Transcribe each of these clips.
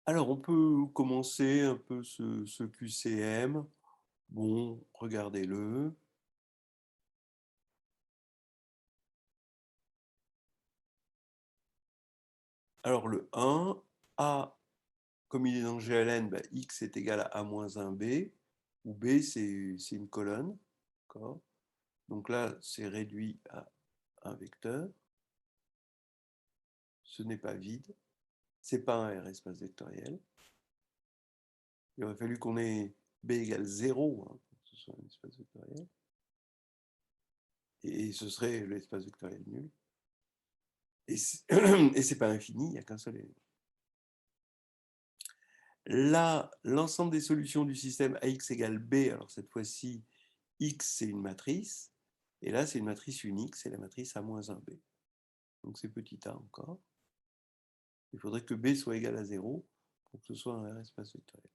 Alors, on peut commencer un peu ce QCM. Bon, regardez-le. Alors, le 1, A, comme il est dans GLN, bah, X est égal à A moins 1B, où B, c'est une colonne. Donc là, c'est réduit à un vecteur. Ce n'est pas vide. Ce n'est pas un R espace vectoriel. Il aurait fallu qu'on ait B égale 0 pour que ce soit un espace vectoriel. Et ce serait l'espace vectoriel nul. Et ce n'est pas infini, il n'y a qu'un seul élément. Là, l'ensemble des solutions du système AX égale B, alors cette fois-ci, X, c'est une matrice, et là, c'est une matrice unique, c'est la matrice A-1B. Donc c'est petit a encore. Il faudrait que B soit égal à 0 pour que ce soit un R espace vectoriel.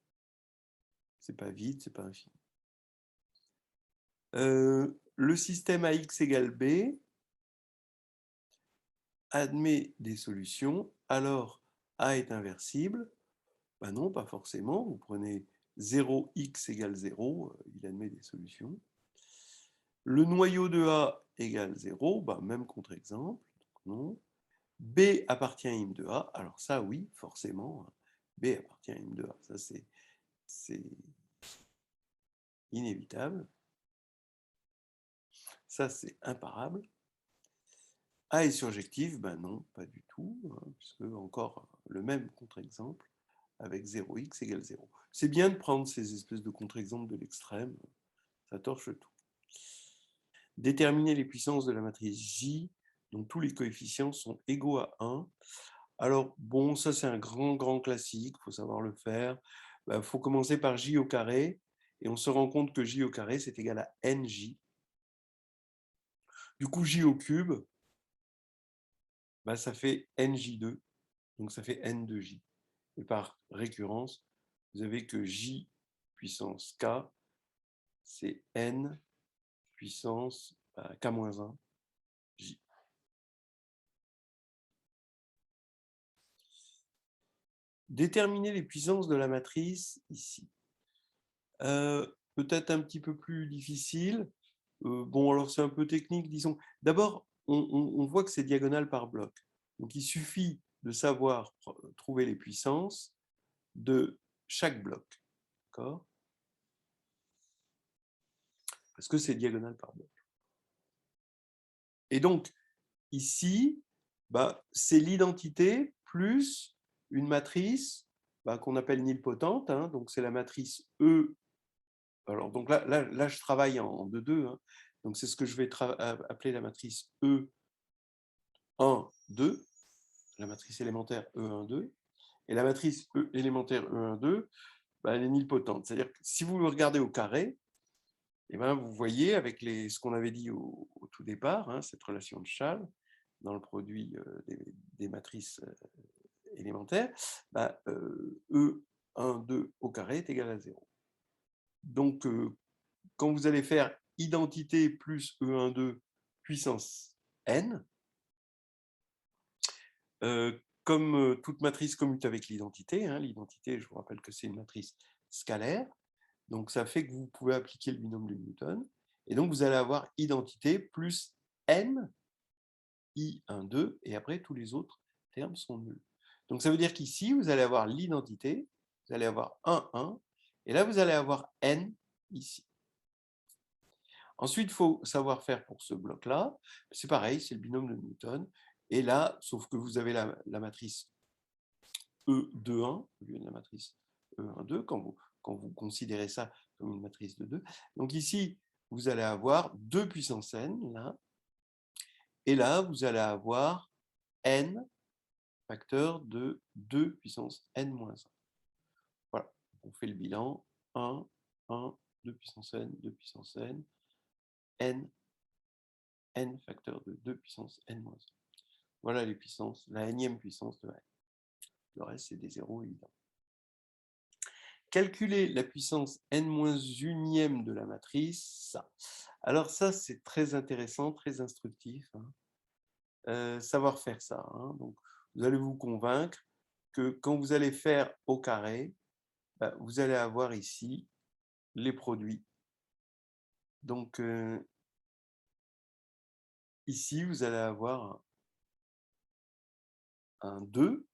C'est pas vide, c'est pas infini. Le système AX égale B admet des solutions, alors A est inversible. Ben non, pas forcément. Vous prenez 0x égale 0, il admet des solutions. Le noyau de A égale 0, ben même contre-exemple. Non. B appartient à IM de A. Alors ça, oui, forcément. B appartient à IM de A. Ça, c'est inévitable. Ça, c'est imparable. A est surjectif, ben non, pas du tout, puisque encore le même contre-exemple avec 0x égale 0. C'est bien de prendre ces espèces de contre-exemples de l'extrême, ça torche tout. Déterminer les puissances de la matrice J, dont tous les coefficients sont égaux à 1. Alors, bon, ça c'est un grand classique, il faut savoir le faire. Il faut commencer par J au carré, et on se rend compte que J au carré, c'est égal à NJ. Du coup, J au cube, ça fait NJ2, donc ça fait N de J. Et par récurrence, vous avez que J puissance K, c'est N puissance K-1 J. Déterminer les puissances de la matrice ici. Peut-être un petit peu plus difficile. Bon, alors c'est un peu technique, disons. D'abord, on voit que c'est diagonal par bloc. Donc il suffit de savoir trouver les puissances de chaque bloc. D'accord ? Parce que c'est diagonal par bloc. Et donc, ici, c'est l'identité plus une matrice qu'on appelle nilpotente. Donc, c'est la matrice E. Alors, donc là je travaille en 2-2. Donc, c'est ce que je vais appeler la matrice E1, 2, la matrice élémentaire E1, 2. Et la matrice élémentaire E1, 2, elle est nilpotente. C'est-à-dire que si vous le regardez au carré, vous voyez avec ce qu'on avait dit au tout départ, cette relation de Chasles, dans le produit des matrices élémentaires, E1, 2 au carré est égal à 0. Donc, quand vous allez faire identité plus E1, 2 puissance n, comme toute matrice commute avec l'identité, l'identité, je vous rappelle que c'est une matrice scalaire, donc ça fait que vous pouvez appliquer le binôme de Newton, et donc vous allez avoir identité plus n, I1, 2, et après tous les autres termes sont nuls. Donc ça veut dire qu'ici, vous allez avoir l'identité, vous allez avoir 1, 1, et là vous allez avoir n ici. Ensuite, il faut savoir faire pour ce bloc-là, c'est pareil, c'est le binôme de Newton, et là, sauf que vous avez la matrice E2, 1, au lieu de la matrice E1, 2, quand vous considérez ça comme une matrice de 2. Donc ici, vous allez avoir 2 puissance n, là, et là, vous allez avoir n facteur de 2 puissance n-1. Voilà, on fait le bilan, 1, 1, 2 puissance n, 2 puissance n, n, n facteur de 2 puissance n-1. Voilà les puissances, la énième puissance de n. Le reste, c'est des zéros évidents. Calculer la puissance n-1 de la matrice, ça. Alors ça, c'est très intéressant, très instructif. Savoir faire ça. Donc, vous allez vous convaincre que quand vous allez faire au carré, vous allez avoir ici les produits. Donc, ici, vous allez avoir un 2,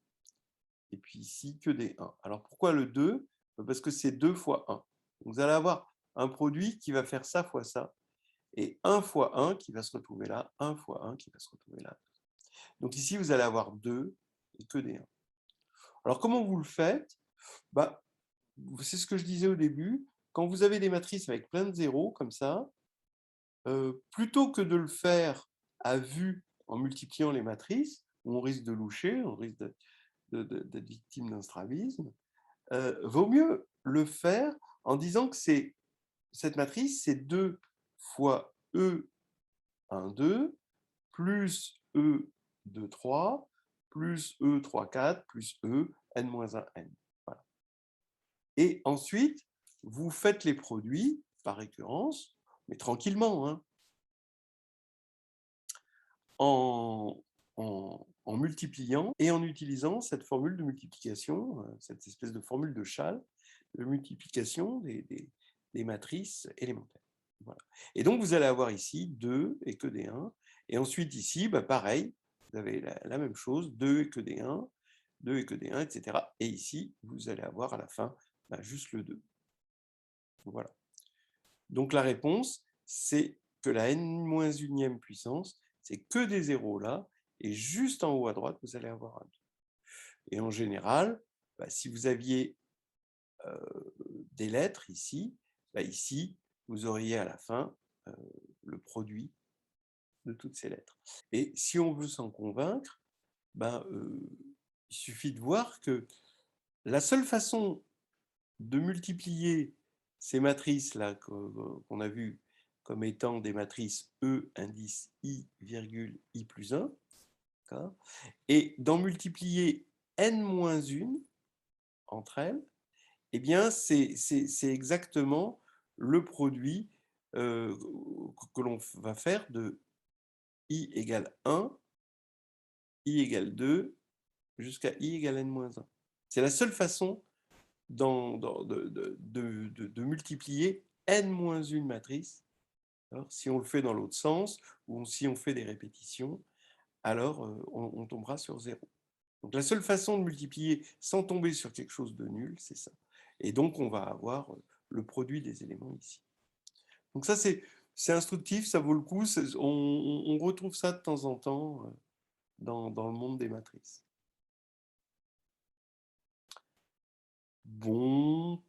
et puis ici, que des 1. Alors, pourquoi le 2? Parce que c'est 2 fois 1. Donc, vous allez avoir un produit qui va faire ça fois ça, et 1 fois 1 qui va se retrouver là, 1 fois 1 qui va se retrouver là. Donc ici, vous allez avoir 2 et que des 1. Alors, comment vous le faites? C'est ce que je disais au début. Quand vous avez des matrices avec plein de zéros, comme ça, plutôt que de le faire à vue en multipliant les matrices, où on risque de loucher, on risque d'être victime d'un strabisme, vaut mieux le faire en disant que cette matrice, c'est 2 fois E 1, 2, plus E 2, 3, plus E 3, 4, plus E n-1, n. Voilà. Et ensuite, vous faites les produits par récurrence, mais tranquillement, hein, en multipliant et en utilisant cette formule de multiplication, cette espèce de formule de Chasles, de multiplication des matrices élémentaires. Voilà. Et donc, vous allez avoir ici 2 et que des 1. Et ensuite, ici, pareil, vous avez la même chose, 2 et que des 1, 2 et que des 1, etc. Et ici, vous allez avoir à la fin juste le 2. Voilà. Donc, la réponse, c'est que la n-1e puissance, c'est que des zéros là, et juste en haut à droite, vous allez avoir un 2. Et en général, si vous aviez des lettres ici, ici, vous auriez à la fin le produit de toutes ces lettres. Et si on veut s'en convaincre, il suffit de voir que la seule façon de multiplier ces matrices-là qu'on a vues comme étant des matrices E indice I, virgule I plus 1, et d'en multiplier n-1 entre elles, eh bien, c'est exactement le produit que l'on va faire de I égale 1, I égale 2, jusqu'à I égale n-1. C'est la seule façon de multiplier n-1 matrice. Alors, si on le fait dans l'autre sens, ou si on fait des répétitions, alors on tombera sur 0. Donc la seule façon de multiplier sans tomber sur quelque chose de nul, c'est ça. Et donc on va avoir le produit des éléments ici. Donc ça, c'est instructif, ça vaut le coup. On retrouve ça de temps en temps dans le monde des matrices. Bon,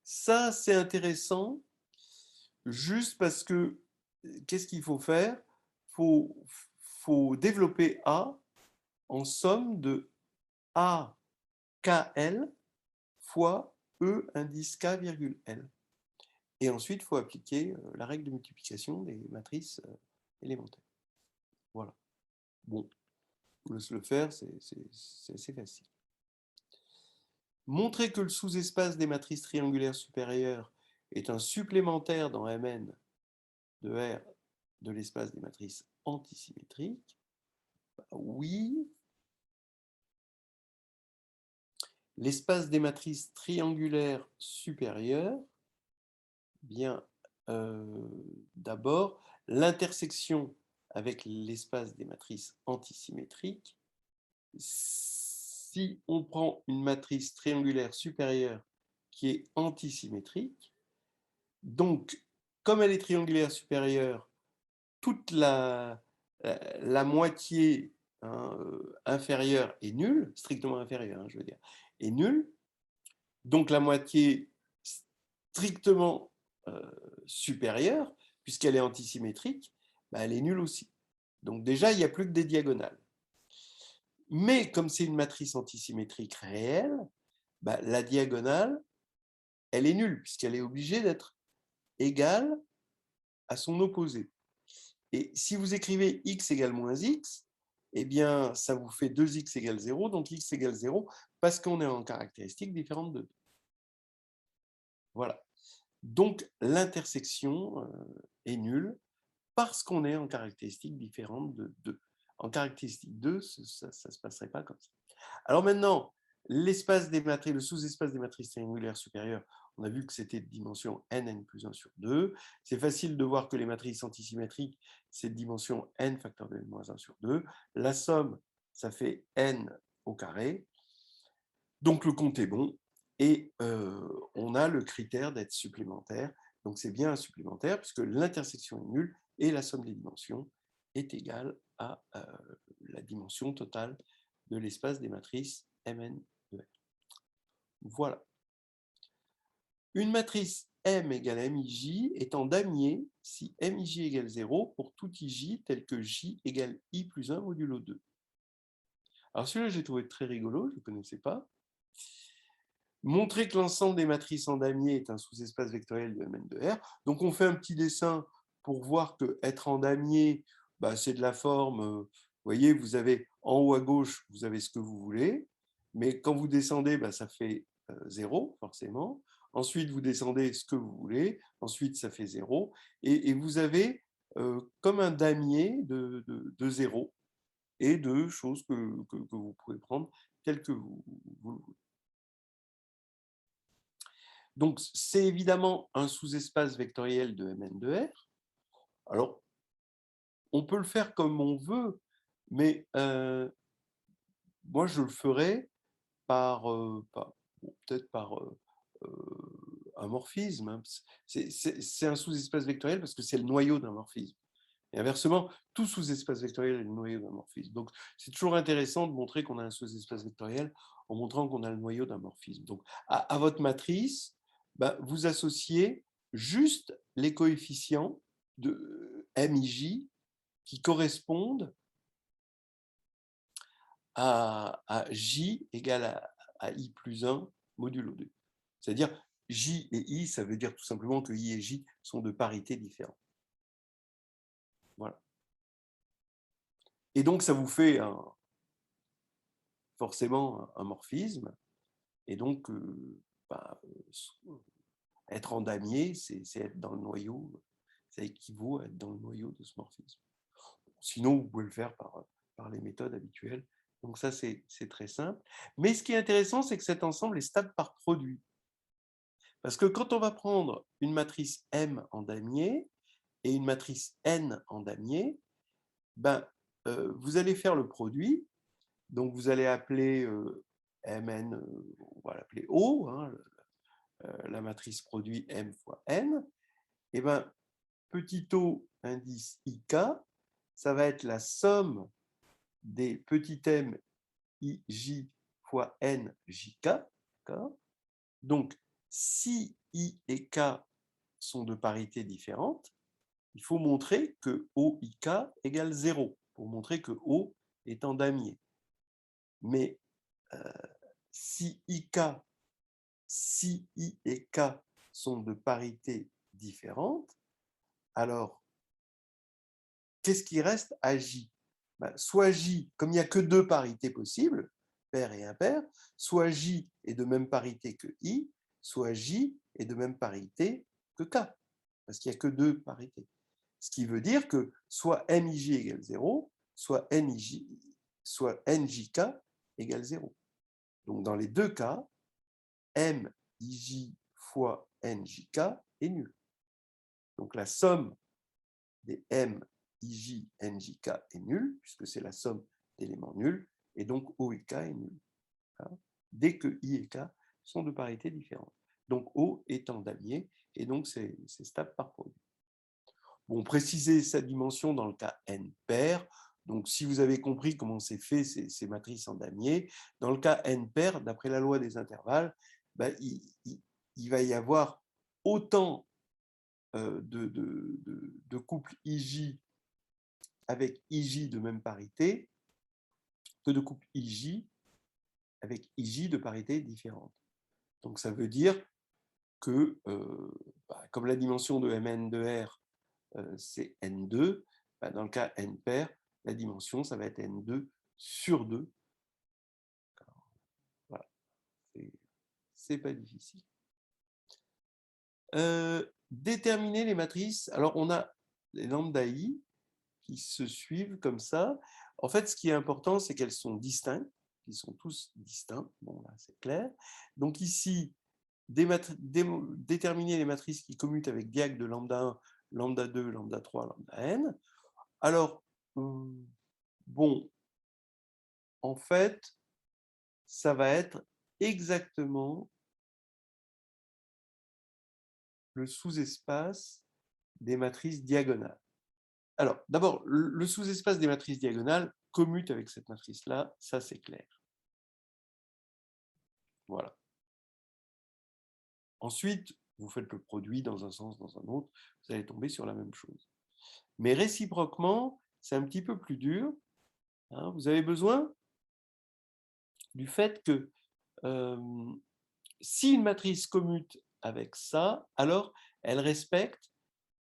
ça c'est intéressant, juste parce que qu'est-ce qu'il faut faire? Faut développer A en somme de A KL fois E indice K virgule L. Et ensuite, il faut appliquer la règle de multiplication des matrices élémentaires. Voilà. Bon, je vous laisse le faire, c'est assez facile. Montrer que le sous-espace des matrices triangulaires supérieures est un supplémentaire dans Mn de R de l'espace des matrices antisymétriques. Oui. L'espace des matrices triangulaires supérieures, bien, d'abord, l'intersection avec l'espace des matrices antisymétriques. Si on prend une matrice triangulaire supérieure qui est antisymétrique, donc, comme elle est triangulaire supérieure, toute la moitié inférieure est nulle, strictement inférieure, je veux dire, est nulle. Donc, la moitié strictement supérieure, puisqu'elle est antisymétrique, elle est nulle aussi. Donc déjà, il n'y a plus que des diagonales. Mais comme c'est une matrice antisymétrique réelle, la diagonale, elle est nulle, puisqu'elle est obligée d'être égale à son opposé. Et si vous écrivez x égale moins x, eh bien, ça vous fait 2x égale 0, donc x égale 0, parce qu'on est en caractéristique différente de 2. Voilà. Donc, l'intersection est nulle parce qu'on est en caractéristique différente de 2. En caractéristique 2, ça ne se passerait pas comme ça. Alors maintenant, l'espace des matrices, le sous-espace des matrices triangulaires supérieures, on a vu que c'était de dimension n plus 1 sur 2. C'est facile de voir que les matrices antisymétriques, c'est de dimension n facteur de n-1 sur 2. La somme, ça fait n au carré. Donc le compte est bon. Et on a le critère d'être supplémentaire. Donc c'est bien un supplémentaire puisque l'intersection est nulle et la somme des dimensions est égale à la dimension totale de l'espace des matrices Mn de R. Voilà. Une matrice M égale MIJ est en damier si MIJ égale 0 pour tout IJ tel que J égale I plus 1 modulo 2. Alors celui-là, j'ai trouvé très rigolo, je ne connaissais pas. Montrer que l'ensemble des matrices en damier est un sous-espace vectoriel de Mn de R. Donc on fait un petit dessin pour voir que être en damier, bah, c'est de la forme, vous voyez, vous avez en haut à gauche, vous avez ce que vous voulez, mais quand vous descendez, bah, ça fait 0, forcément. Ensuite, vous descendez ce que vous voulez, ensuite ça fait 0, et vous avez comme un damier de 0 et de choses que vous pouvez prendre telles que vous le voulez. Donc, c'est évidemment un sous-espace vectoriel de Mn de R. Alors, on peut le faire comme on veut, mais moi, je le ferais peut-être par un morphisme. Hein. C'est un sous-espace vectoriel parce que c'est le noyau d'un morphisme. Et inversement, tout sous-espace vectoriel est le noyau d'un morphisme. Donc, c'est toujours intéressant de montrer qu'on a un sous-espace vectoriel en montrant qu'on a le noyau d'un morphisme. Donc, à votre matrice, bah, vous associez juste les coefficients de MIJ qui correspondent à J égale à I plus 1 modulo 2. C'est-à-dire, J et I, ça veut dire tout simplement que I et J sont de parités différentes. Voilà. Et donc, ça vous fait forcément un morphisme. Et donc, être en damier, c'est être dans le noyau, ça équivaut à être dans le noyau de ce morphisme. Sinon, vous pouvez le faire par les méthodes habituelles. Donc ça, c'est très simple. Mais ce qui est intéressant, c'est que cet ensemble est stable par produit. Parce que quand on va prendre une matrice M en damier et une matrice N en damier, ben, vous allez faire le produit. Donc vous allez appeler Mn, on va l'appeler O, hein, la matrice produit M fois N. Et ben, petit o indice IK, ça va être la somme des petits m IJ fois N JK. Donc, si I et K sont de parité différente, il faut montrer que OIK égale 0 pour montrer que O est en damier. Mais si I et K sont de parité différente, alors qu'est-ce qui reste à J? Soit J, comme il n'y a que deux parités possibles, pair et impair, soit J est de même parité que I, soit J est de même parité que K, parce qu'il n'y a que deux parités. Ce qui veut dire que soit MIJ égale 0, soit NJK égale 0. Donc dans les deux cas, MIJ fois NJK est nul. Donc la somme des M, IJ, NJK est nulle, puisque c'est la somme d'éléments nuls, et donc O et K est nul. Dès que I et K sont de parité différente. Donc O est en damier, et donc c'est stable par produit. Bon, préciser sa dimension dans le cas n pair. Donc, si vous avez compris comment c'est fait ces matrices en damier, dans le cas n pair, d'après la loi des intervalles, il va y avoir autant de couples IJ avec IJ de même parité que de couples IJ avec IJ de parité différente. Donc, ça veut dire que, comme la dimension de Mn de R, c'est N2, dans le cas N pair, la dimension, ça va être N2 sur 2. Voilà, c'est pas difficile. Déterminer les matrices. Alors, on a les lambda I qui se suivent comme ça. En fait, ce qui est important, c'est qu'elles sont distinctes. qui sont tous distincts. Bon, là, c'est clair. Donc ici, déterminer les matrices qui commutent avec diag de lambda 1, lambda 2, lambda 3, lambda n. Alors, bon, en fait, ça va être exactement le sous-espace des matrices diagonales. Alors, d'abord, le sous-espace des matrices diagonales commute avec cette matrice-là, ça c'est clair. Voilà. Ensuite, vous faites le produit dans un sens, dans un autre, vous allez tomber sur la même chose. Mais réciproquement, c'est un petit peu plus dur. Hein, vous avez besoin du fait que si une matrice commute avec ça, alors elle respecte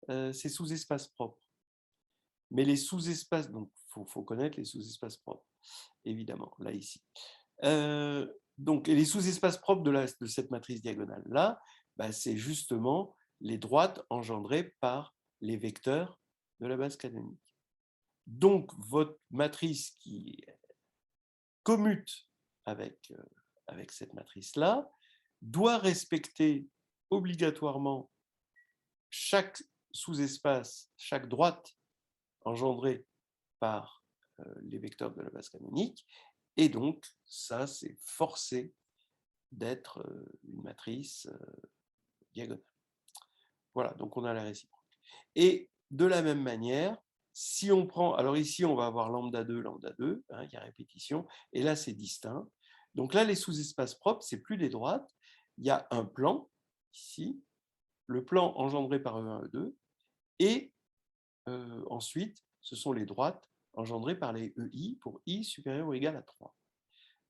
ses sous-espaces propres. Mais les sous-espaces, donc il faut connaître les sous-espaces propres, évidemment, là, ici. Donc, et les sous-espaces propres de cette matrice diagonale-là, bah, c'est justement les droites engendrées par les vecteurs de la base canonique. Donc, votre matrice qui commute avec cette matrice-là doit respecter obligatoirement chaque sous-espace, chaque droite engendrée par les vecteurs de la base canonique. Et donc, ça, c'est forcé d'être une matrice diagonale. Voilà, donc on a la réciproque. Et de la même manière, si on prend, alors ici, on va avoir lambda 2, hein, il y a répétition, et là, c'est distinct. Donc là, les sous-espaces propres, c'est plus des droites. Il y a un plan, ici, le plan engendré par E1, E2, et ensuite, ce sont les droites engendrées par les EI pour I supérieur ou égal à 3.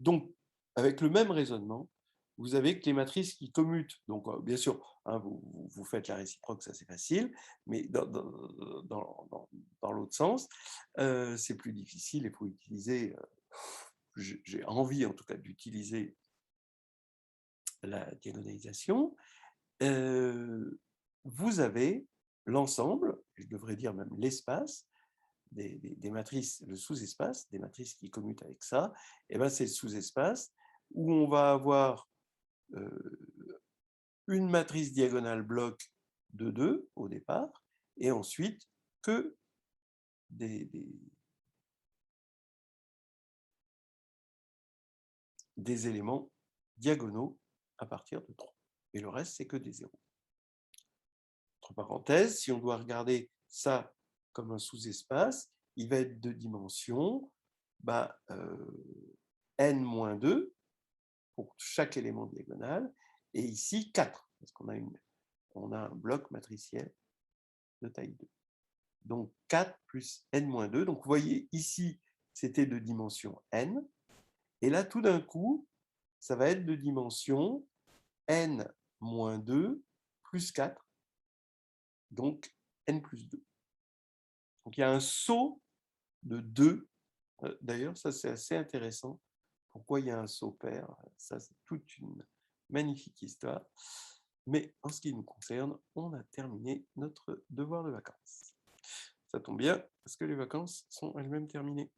Donc, avec le même raisonnement, vous avez que les matrices qui commutent, donc bien sûr, hein, vous faites la réciproque, ça c'est facile, mais dans l'autre sens, c'est plus difficile, il faut utiliser, j'ai envie en tout cas d'utiliser la diagonalisation. Vous avez l'ensemble, je devrais dire même l'espace, des matrices, le sous-espace, des matrices qui commutent avec ça, et ben c'est le sous-espace où on va avoir une matrice diagonale bloc de 2 au départ, et ensuite que des éléments diagonaux à partir de 3. Et le reste, c'est que des zéros. Entre parenthèses, si on doit regarder ça comme un sous-espace, il va être de dimension n-2 pour chaque élément diagonal, et ici 4, parce qu'on a un bloc matriciel de taille 2. Donc 4 plus n-2. Donc vous voyez ici, c'était de dimension n, et là tout d'un coup, ça va être de dimension n-2 plus 4, donc n plus 2. Donc il y a un saut de 2. D'ailleurs, ça c'est assez intéressant. Pourquoi il y a un saut pair? Ça, c'est toute une magnifique histoire. Mais en ce qui nous concerne, on a terminé notre devoir de vacances. Ça tombe bien, parce que les vacances sont elles-mêmes terminées.